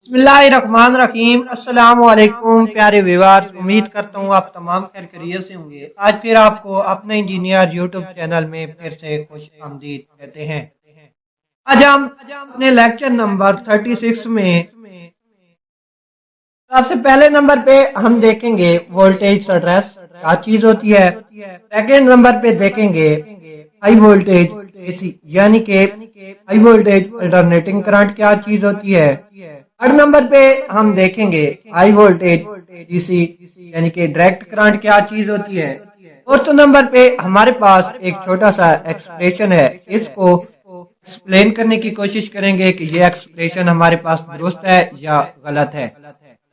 बिस्मिल्लाहिर्रहमानिर्रहीम। अस्सलाम वालेकुम प्यारे व्यूअर्स, उम्मीद करता हूँ आप तमाम खैर खैरियत से होंगे। आज फिर आपको अपने इंजीनियर यूट्यूब चैनल में फिर से खुश आमदीद कहते हैं। आज हम अपने लेक्चर नंबर 36 में सबसे पहले नंबर पे हम देखेंगे वोल्टेज एड्रेस क्या चीज होती है। सेकेंड नंबर पे देखेंगे हाई वोल्टेज एसी यानी कि हाई वोल्टेज अल्टरनेटिंग करंट क्या चीज होती है। थर्ड नंबर पे हम देखेंगे हाई वोल्टेज डीसी यानी कि डायरेक्ट करंट क्या चीज होती है। फोर्थ नंबर पे हमारे पास एक छोटा सा एक्सप्रेशन है, इसको एक्सप्लेन करने की कोशिश करेंगे कि ये एक्सप्रेशन हमारे पास दुरुस्त है या गलत है।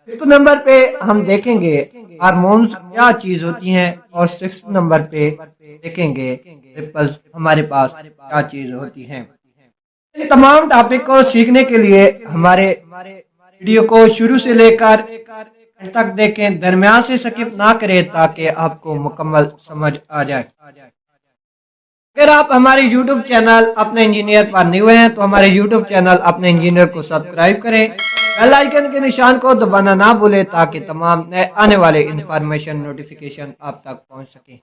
फिफ्थ नंबर पे हम देखेंगे हार्मोन्स क्या चीज होती हैं और सिक्स नंबर पे देखेंगे रिपल्स हमारे पास क्या चीज होती हैं। इन तमाम टॉपिक को सीखने के लिए हमारे वीडियो को शुरू से लेकर अंत तक देखें, दरमियान से स्किप ना करें ताकि आपको मुकम्मल समझ आ जाए। अगर आप हमारे YouTube चैनल अपने इंजीनियर पर न्यू हैं तो हमारे YouTube चैनल अपने इंजीनियर को सब्सक्राइब करें, बेल आइकन के निशान को दबाना ना भूलें ताकि तमाम नए आने वाले इंफॉर्मेशन नोटिफिकेशन आप तक पहुंच सके।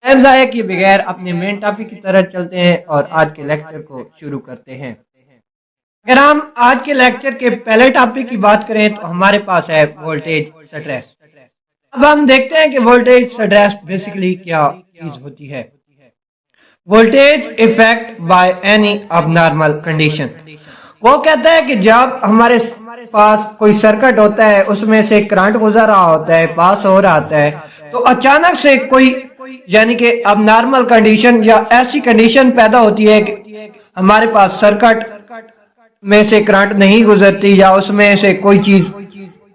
टाइम ज़ाया किए बगैर अपने मेन टॉपिक की तरफ चलते हैं और आज के लेक्चर को शुरू करते हैं। अगर हम आज के लेक्चर के पहले टॉपिक की बात करें तो हमारे पास है वोल्टेज स्ट्रेस। अब हम देखते हैं कि वोल्टेज स्ट्रेस बेसिकली क्या चीज होती है। Voltage effect by any abnormal condition, वो कहता है कि जब हमारे पास कोई सर्किट होता है, उसमें से करंट गुजर रहा होता है, पास हो रहा होता है, तो अचानक से कोई यानी कि अबनॉर्मल कंडीशन या ऐसी कंडीशन पैदा होती है कि हमारे पास सर्किट में से करंट नहीं गुजरती या उसमें से कोई चीज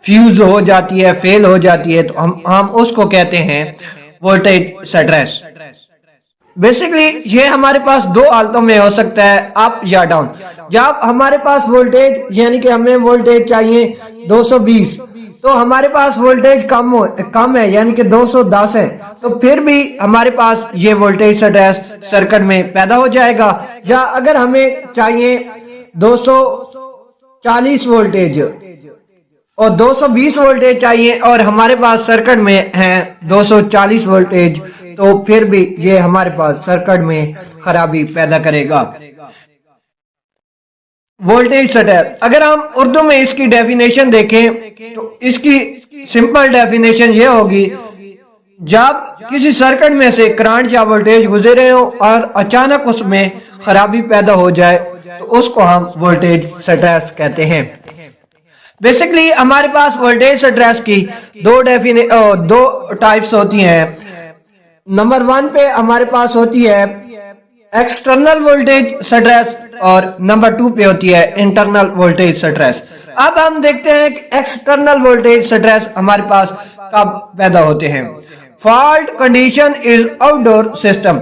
फ्यूज हो जाती है, फेल हो जाती है, तो हम उसको कहते हैं वोल्टेज स्ट्रेस। बेसिकली ये हमारे पास दो हालतों में हो सकता है, अप या डाउन। जब हमारे पास वोल्टेज यानी कि हमें वोल्टेज चाहिए 220, तो हमारे पास वोल्टेज कम है यानी कि 210 है, तो फिर भी हमारे पास ये वोल्टेज स्ट्रेस सर्किट में पैदा हो जाएगा। या अगर हमें चाहिए 240 वोल्टेज और 220 वोल्टेज चाहिए और हमारे पास सर्किट में है 240 वोल्टेज, तो फिर भी ये हमारे पास सर्किट में खराबी पैदा करेगा। वोल्टेज स्ट्रेस अगर हम उर्दू में इसकी डेफिनेशन देखें तो इसकी सिंपल डेफिनेशन ये होगी, जब किसी सर्किट में से करंट या वोल्टेज गुजरे हो और अचानक उसमें खराबी पैदा हो जाए तो उसको हम वोल्टेज स्ट्रेस कहते हैं। बेसिकली हमारे पास वोल्टेज स्ट्रेस की दो टाइप्स होती हैं। नंबर वन पे हमारे पास होती है एक्सटर्नल वोल्टेज स्ट्रेस और नंबर टू पे होती है इंटरनल वोल्टेज स्ट्रेस। अब हम देखते हैं कि एक्सटर्नल वोल्टेज स्ट्रेस हमारे पास कब पैदा होते हैं। Fault condition is outdoor system,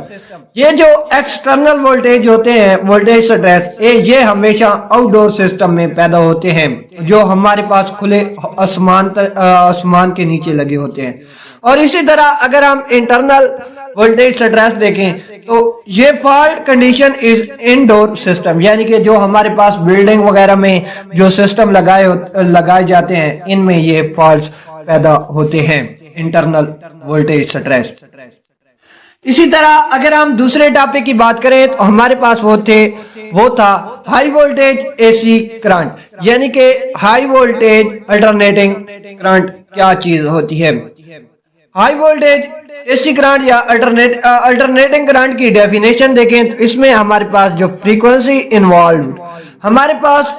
ये जो एक्सटर्नल वोल्टेज होते हैं वोल्टेज स्ट्रेस ये हमेशा आउटडोर सिस्टम में पैदा होते हैं, जो हमारे पास खुले आसमान के नीचे लगे होते हैं। और इसी तरह अगर हम इंटरनल वोल्टेज स्ट्रेस देखें तो ये fault condition is indoor system, यानी कि जो हमारे पास बिल्डिंग वगैरह में जो सिस्टम लगाए जाते हैं इनमें ये फॉल्ट पैदा होते हैं, इंटरनल वोल्टेज स्ट्रेस। इसी तरह अगर हम दूसरे टॉपिक की बात करें तो हमारे पास वो था हाई वोल्टेज एसी करंट, यानी कि हाई वोल्टेज अल्टरनेटिंग करंट क्या चीज होती है। हाई वोल्टेज एसी करंट या अल्टरनेटिंग करंट की डेफिनेशन देखें तो इसमें हमारे पास जो फ्रीक्वेंसी इन्वॉल्व, हमारे पास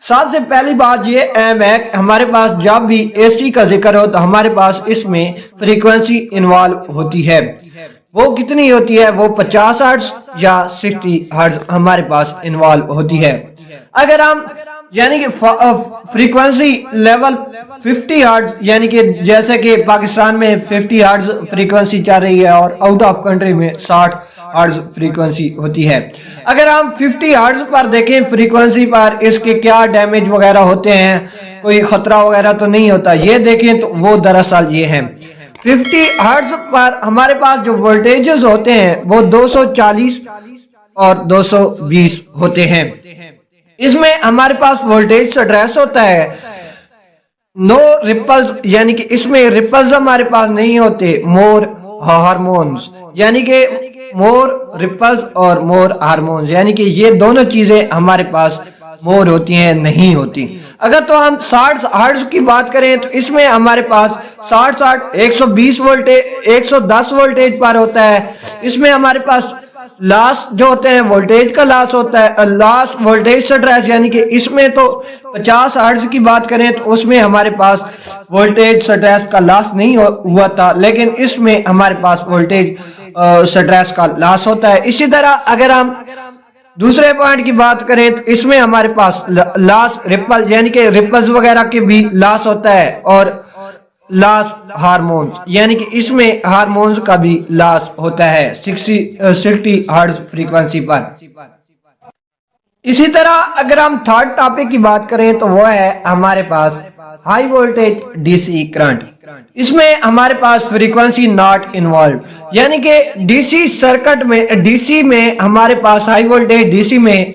सबसे पहली बात ये अहम है, हमारे पास जब भी एसी का जिक्र हो तो हमारे पास इसमें फ्रीक्वेंसी इन्वॉल्व होती है। वो कितनी होती है, वो 50 हर्ट्ज या 60 हर्ट्ज हमारे पास इन्वॉल्व होती है। अगर हम यानी कि फ्रीक्वेंसी लेवल 50 हर्ट्ज, यानी कि जैसे कि पाकिस्तान में 50 हर्ट्ज फ्रीक्वेंसी चल रही है और आउट ऑफ कंट्री में 60 हर्ट्ज फ्रीक्वेंसी होती है। अगर हम 50 हर्ट्ज पर देखें फ्रीक्वेंसी पर, इसके क्या डैमेज वगैरह होते हैं, कोई खतरा वगैरह तो नहीं होता, ये देखें तो वो दरअसल ये है 50 हर्ट्ज पर हमारे पास जो वोल्टेजेस होते हैं वो 240 और 220 होते हैं। इसमें हमारे पास वोल्टेज स्ट्रेस होता है नो रिपल्स, यानी कि इसमें रिपल्स हमारे पास नहीं होते, मोर हार्मोन्स, यानी कि मोर रिपल्स और मोर हार्मोन्स, यानी कि ये दोनों चीजें हमारे पास मोर होती हैं, नहीं होती। अगर तो हम 60 हर्ट्ज की बात करें तो इसमें हमारे पास 60 120 वोल्टेज 110 वोल्टेज पर होता है। इसमें हमारे पास लॉस जो होते हैं वोल्टेज का लॉस होता है, लॉस वोल्टेज स्ट्रेस, यानी कि इसमें तो 50 हर्ट्ज की बात करें तो उसमें हमारे पास वोल्टेज स्ट्रेस का लॉस नहीं हुआ था, लेकिन इसमें हमारे पास वोल्टेज स्ट्रेस का लॉस होता है। इसी तरह अगर हम दूसरे पॉइंट की बात करें तो इसमें हमारे पास लॉस रिपल, यानी कि रिपल्स वगैरह के भी लॉस होता है, और लॉस हार्मोन्स, यानी कि इसमें हार्मोन्स का भी लॉस होता है 60 हर्ट्ज फ्रीक्वेंसी पर। इसी तरह अगर हम थर्ड टॉपिक की बात करें तो वो है हमारे पास हाई वोल्टेज डीसी करंट। इसमें हमारे पास फ्रीक्वेंसी नॉट इन्वॉल्व, यानी कि डीसी सर्किट में, डीसी में हमारे पास हाई वोल्टेज डीसी में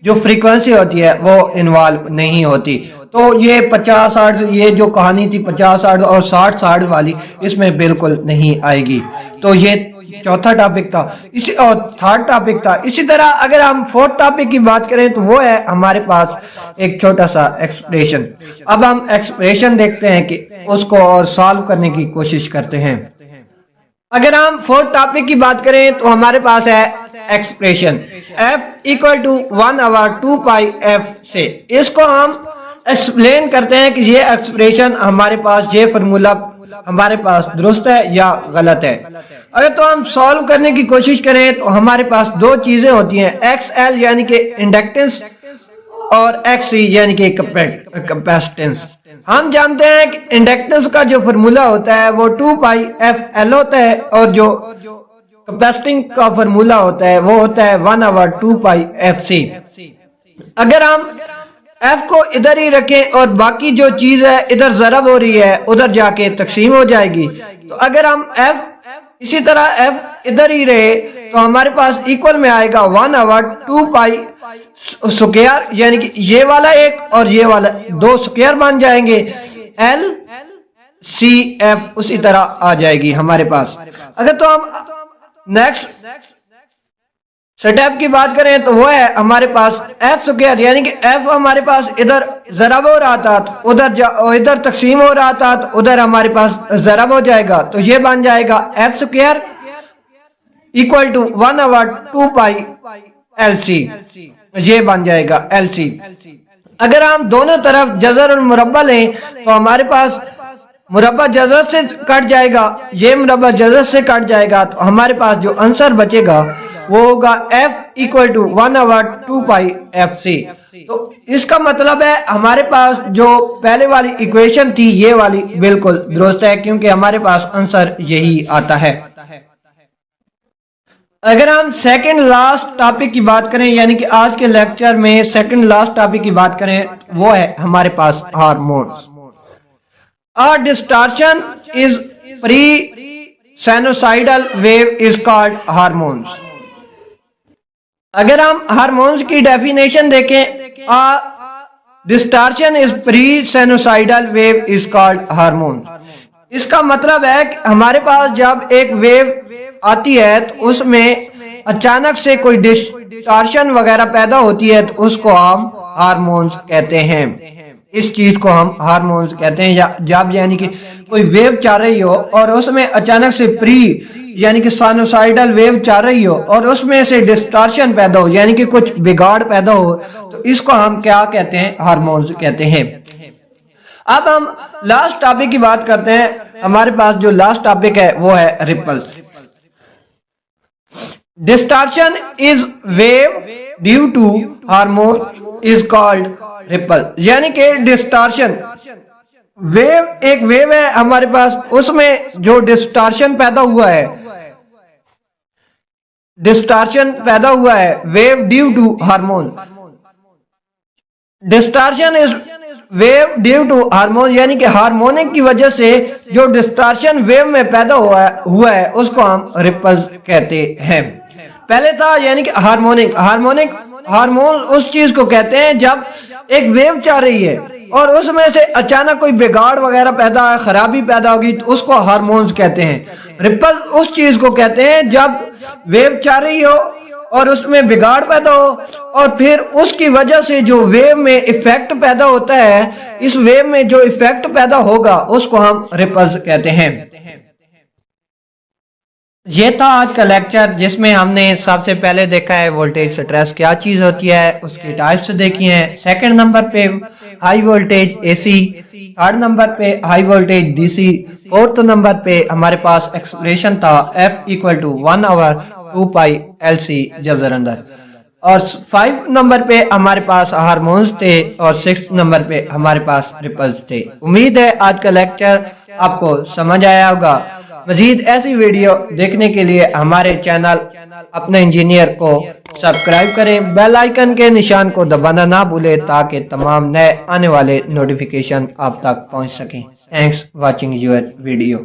जो फ्रीक्वेंसी होती है वो इन्वॉल्व नहीं होती। तो ये 50 हर्ट्ज, ये जो कहानी थी 50 हर्ट्ज और 60 हर्ट्ज वाली, इसमें बिल्कुल नहीं आएगी। तो ये चौथा टॉपिक था, इसी और थर्ड टॉपिक था। इसी तरह अगर हम फोर्थ टॉपिक की बात करें तो वो है हमारे पास एक छोटा सा एक्सप्रेशन। अब हम एक्सप्रेशन देखते हैं कि उसको और सॉल्व करने की कोशिश करते हैं। अगर हम फोर्थ टॉपिक की बात करें तो हमारे पास है expression F equal to 1/2 pi f से। इसको हम एक्सप्लेन करते हैं कि ये एक्सप्रेशन हमारे पास, ये फार्मूला हमारे पास दुरुस्त है या गलत है। अगर तो हम सॉल्व करने की कोशिश करें तो हमारे पास दो चीजें होती हैं, XL यानी कि इंडक्टेंस और XC यानी कि कैपेसिटेंस। हम जानते हैं कि इंडक्टेंस का जो फार्मूला होता है वो 2 पाई FL होता है, और जो कैपेसिटिंग का फार्मूला होता है वो होता है 1/2 पाई FC। अगर हम F को इधर ही रखें और बाकी जो चीज है इधर ज़रब हो रही है उधर जाके तकसीम हो जाएगी, तो अगर हम F इसी तरह F इधर ही रहे तो हमारे पास इक्वल में आएगा 1/2 पाई स्क्वायर, यानी कि ये वाला एक और ये वाला दो स्क्वायर बन जाएंगे, LCF उसी तरह आ जाएगी हमारे पास। अगर तो हम नेक्स्ट स्टेप की बात करें तो वो है हमारे पास F स्क्वायर, यानी कि F हमारे पास इधर ज़रब हो रहा था तो इधर तकसीम हो रहा था तो उधर हमारे पास ज़रब हो जाएगा, तो ये बन जाएगा F square equal to 1/2 pi LC, ये बन जाएगा LC। अगर हम दोनों तरफ जज़र और मुरब्बा लें तो हमारे पास मुरब्बा जज़र से कट जाएगा, ये मुरब्बा जज़र से कट जाएगा, तो हमारे पास जो आंसर बचेगा वो होगा F equal to 1/2 pi FC। तो इसका मतलब है हमारे पास जो पहले वाली इक्वेशन थी ये वाली बिल्कुल दुरुस्त है, क्योंकि हमारे पास आंसर यही आता है। अगर हम सेकंड लास्ट टॉपिक की बात करें, यानी कि आज के लेक्चर में सेकंड लास्ट टॉपिक की बात करें, वो है हमारे पास hormones. A distortion is pre sinusoidal wave is called hormones. अगर हम हार्मोन्स की डेफिनेशन देखें, distortion is pre sinusoidal wave is called hormones. इसका मतलब है कि हमारे पास जब एक वेव आती है तो उसमें अचानक से कोई डिस्टॉर्शन वगैरह पैदा होती है तो उसको हम हार्मोन्स कहते हैं। इस चीज को हम हार्मोन्स कहते हैं। जब यानी कि कोई वेव चल रही हो और उसमें अचानक से प्री यानी कि साइनोसाइडल वेव चल रही हो और उसमें से डिस्टॉर्शन पैदा हो, यानी कि कुछ बिगाड़ पैदा हो, तो इसको हम क्या कहते हैं? हार्मोन्स कहते हैं। अब हम लास्ट टॉपिक की बात करते हैं। हमारे पास जो लास्ट टॉपिक है वो है ripples. Distortion is wave due to hormone is called ripple. यानी कि डिस्टॉर्शन वेव, एक वेव है हमारे पास, उसमें जो डिस्टॉर्शन पैदा हुआ है, डिस्टॉर्शन पैदा हुआ है wave due to hormone. Distortion is wave due to hormone, यानी कि हार्मोनिक की वजह से जो डिस्टॉर्शन वेव में पैदा हुआ है उसको हम रिपल्स कहते हैं। पहले था यानी कि हार्मोनिक। हार्मोन उस चीज को कहते हैं जब एक वेव जा रही है और उसमें से अचानक कोई बिगाड़ वगैरह पैदा है, खराबी पैदा होगी, तो उसको हार्मोन्स कहते हैं। रिपल उस चीज को कहते हैं जब वेव जा रही हो और उसमें बिगाड़ पैदा हो और फिर उसकी वजह से जो वेव में इफेक्ट पैदा होता है, इस वेव में जो इफेक्ट पैदा होगा उसको हम रिपल्स कहते हैं। ये था आज का लेक्चर जिसमें हमने सबसे पहले देखा है वोल्टेज स्ट्रेस क्या चीज होती है, उसकी टाइप्स देखी हैं। सेकंड नंबर पे high voltage AC, third number पे high voltage DC, fourth number पे हमारे पास एक्सप्रेशन था F = 1/2 LC जजर अंदर, और 5 नंबर पे हमारे पास हार्मोन्स थे और 6 नंबर पे हमारे पास रिपल्स थे। उम्मीद है आज का लेक्चर आपको समझ आया होगा। मजीद ऐसी वीडियो देखने के लिए हमारे चैनल अपने इंजीनियर को सब्सक्राइब करें, बेल आइकन के निशान को दबाना ना भूलें ताकि तमाम नए आने वाले नोटिफिकेशन आप तक पहुंच सकें। Thanks watching your video.